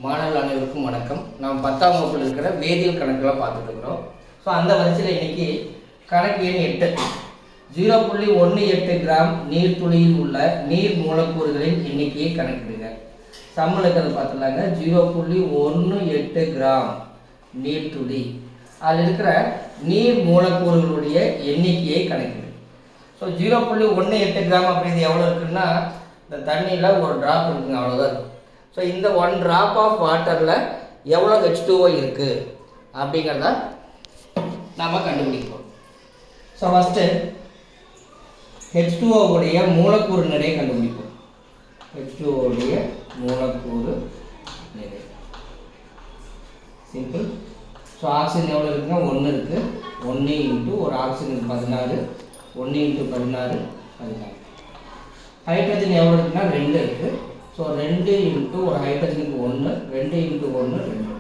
மாணவர்கள் அனைவருக்கும் வணக்கம். நாம் 10ஆம் வகுப்பில் இருக்கிற வேதியியல் கணக்கெல்லாம் பார்த்துட்டு இருக்கிறோம். ஸோ அந்த வரிசையில் இன்னைக்கு கணக்கு எண் 8 0.18 கிராம் நீர்த்துளியில் உள்ள நீர் மூலக்கூறுகளின் எண்ணிக்கையை கணக்கிடுங்க. சம்மள் இருக்கிறது பார்த்துலாங்க. 0.18 கிராம் நீர்த்துளி, அதில் இருக்கிற நீர் மூலக்கூறுகளுடைய எண்ணிக்கையை கணக்கிடு. ஸோ 0.18 கிராம் அப்படிங்கிறது எவ்வளோ இருக்குன்னா, இந்த தண்ணியில் ஒரு ட்ராப் இருக்குங்க, அவ்வளோதான் இருக்கும். ஸோ இந்த 1 drop ஆஃப் வாட்டரில் எவ்வளோ H2O இருக்குது அப்படிங்கிறத நாம் கண்டுபிடிப்போம். ஸோ ஃபஸ்ட்டு H2O உடைய மூலக்கூறு நிறைய கண்டுபிடிப்போம். H2O உடைய மூலக்கூறு நிறை சிம்பிள். ஸோ ஆக்சிஜன் எவ்வளோ இருக்குன்னா 1 இருக்குது. 1 இன்ட்டு ஒரு ஆக்சிஜன் 16, 1 இன்ட்டு 16 16. ஹைட்ரஜன் எவ்வளோ இருக்குன்னா 2 இருக்குது. ஸோ 2 இன்ட்டு ஒரு ஹைட்ரஜனுக்கு 1, 2 இன்ட்டு 1 2.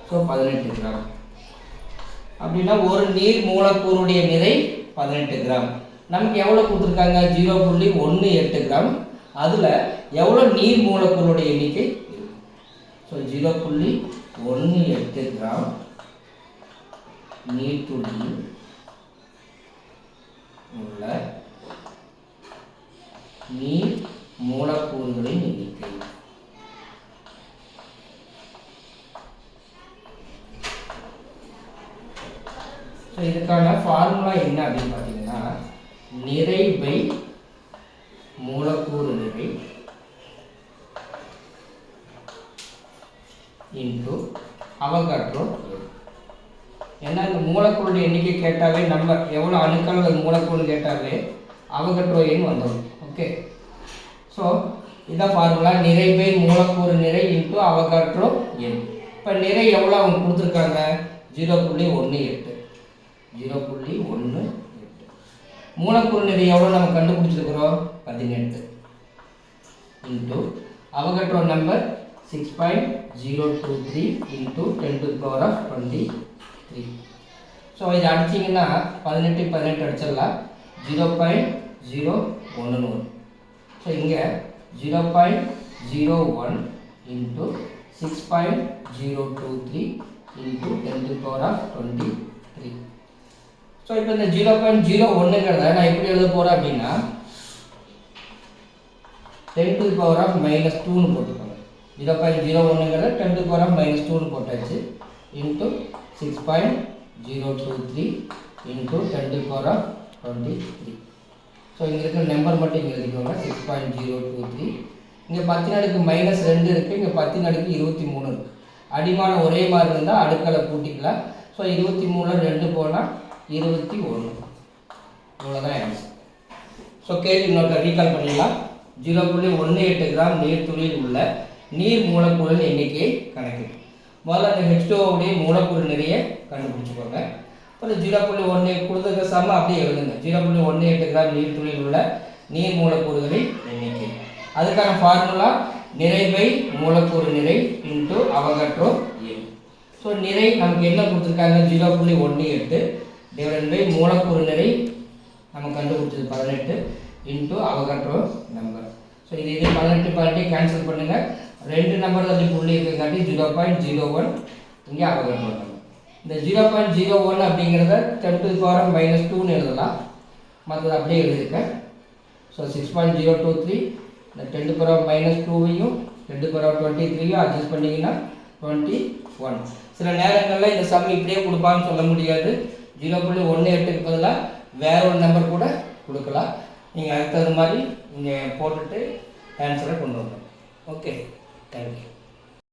So 18 gram. அப்படின்னா ஒரு நீர் மூலக்கூறுடைய நிறை 18 கிராம். நமக்கு எவ்வளோ கொடுத்துருக்காங்க? 0.18 கிராம். அதில் எவ்வளோ நீர் மூலக்கூறுடைய எண்ணிக்கை இருக்குது? ஸோ 0.18 கிராம் நீர்த்துளியில் உள்ள நீர் மூலக்கூறுகளின் எண்ணிக்கை. ஸோ இதுக்கான ஃபார்முலா என்ன அப்படின்னு பார்த்தீங்கன்னா, நிறை பை மூலக்கூறு நிறை இன்டு அவகாட்ரோ. ஏன்னா இந்த மூலக்கூறுடைய எண்ணிக்கை கேட்டாவே, நம்ம எவ்வளோ அணுக்கள் மூலக்கூறு கேட்டாவே அவகாட்ரோ எண் வந்துடும். ஓகே, ஸோ இதான் ஃபார்முலா. நிறை பை மூலக்கூறு நிறை இன்ட்டு அவகாட்ரோ எண். இப்போ நிறை எவ்வளோ அவங்க கொடுத்துருக்காங்க? 0.18. 0.18. மூலக்கூறு நிறை எவ்வளோ நம்ம கண்டுபிடிச்சிருக்கிறோம்? 18 into Avogadro number 6.023 into 10⁻23. So இதை அடிச்சிங்கன்னா 18 அடிச்சிடலாம். 0.01 வரும். ஸோ இங்கே 0.01 இன்ட்டு 6.023 இன்ட்டு 10⁻23. ஸோ இப்போ இந்த 0.01ங்கிறத நான் எப்படி எழுத போகிறேன் அப்படின்னா, 10⁻²ன்னு போட்டுக்கோங்க. 0.01ங்கிறத 10⁻²ன்னு போட்டாச்சு. Into 6.023 into 10⁻23. ஸோ இங்கே இருக்கிற நம்பர் மட்டும் இங்கே எழுதிக்கோங்க. 6.023. இங்கே 10⁻2 இருக்குது. இங்கே 10⁻23 இருக்குது. அடிமானம் ஒரே மாதிரி இருந்தால் அடுக்களை கூட்டிக்கலாம். ஸோ 23 2 போனால் 21. இவ்வளோதான் ஆன்சர். ஸோ கேள்வி இன்னொரு ரீகால் பண்ணிடலாம். 0.18 கிராம் நீர்த்துளியில் உள்ள நீர் மூலக்கூறின் எண்ணிக்கையை கணக்கிடும். முதல்ல அந்த H2O உடைய மூலக்கூறு நிறைய கண்டுபிடிச்சிக்கோங்க. அப்புறம் 0.18 கொடுத்துருக்க சம அப்படியே எழுதுங்க. 0.18 கிராம் நீர்த்துளியில் உள்ள நீர் மூலக்கூறுகளின் எண்ணிக்கை. அதுக்கான ஃபார்முலா நிறை பை மூலக்கூறு நிறை இன்ட்டு அவகாட்ரோ எண். ஸோ நிறை நமக்கு என்ன கொடுத்துருக்காங்க? 0.18 டிவைட் பை மூலக்கூறு நிறை நம்ம கண்டுபிடிச்சது 18 இன்ட்டு அவகாட்ரோ நம்பர். ஸோ இது 18 கேன்சல் பண்ணுங்கள். 2 நம்பர் தள்ளி புள்ளி இருக்கிறங்காட்டி 0.01 இங்கே அவகாட்ரோ நம்பர். இந்த 0.01 அப்படிங்கிறத 10⁻²ன்னு எழுதலாம். மற்றது அப்படியே எழுதியிருக்கேன். ஸோ 6.023 இந்த 10⁻²வையும் 10⁻23யும் அட்ஜஸ்ட் பண்ணிங்கன்னா 21. சில நேரங்களில் இந்த சம் இப்படியே கொடுப்பான்னு சொல்ல முடியாது. 0.18க்கு பதிலாக வேற ஒரு நம்பர் கூட கொடுக்கலாம். நீங்கள் அதுக்கு தகுந்த மாதிரி நீங்கள் போட்டுட்டு ஆன்சரை கொண்டு வரணும். Okay, thank you.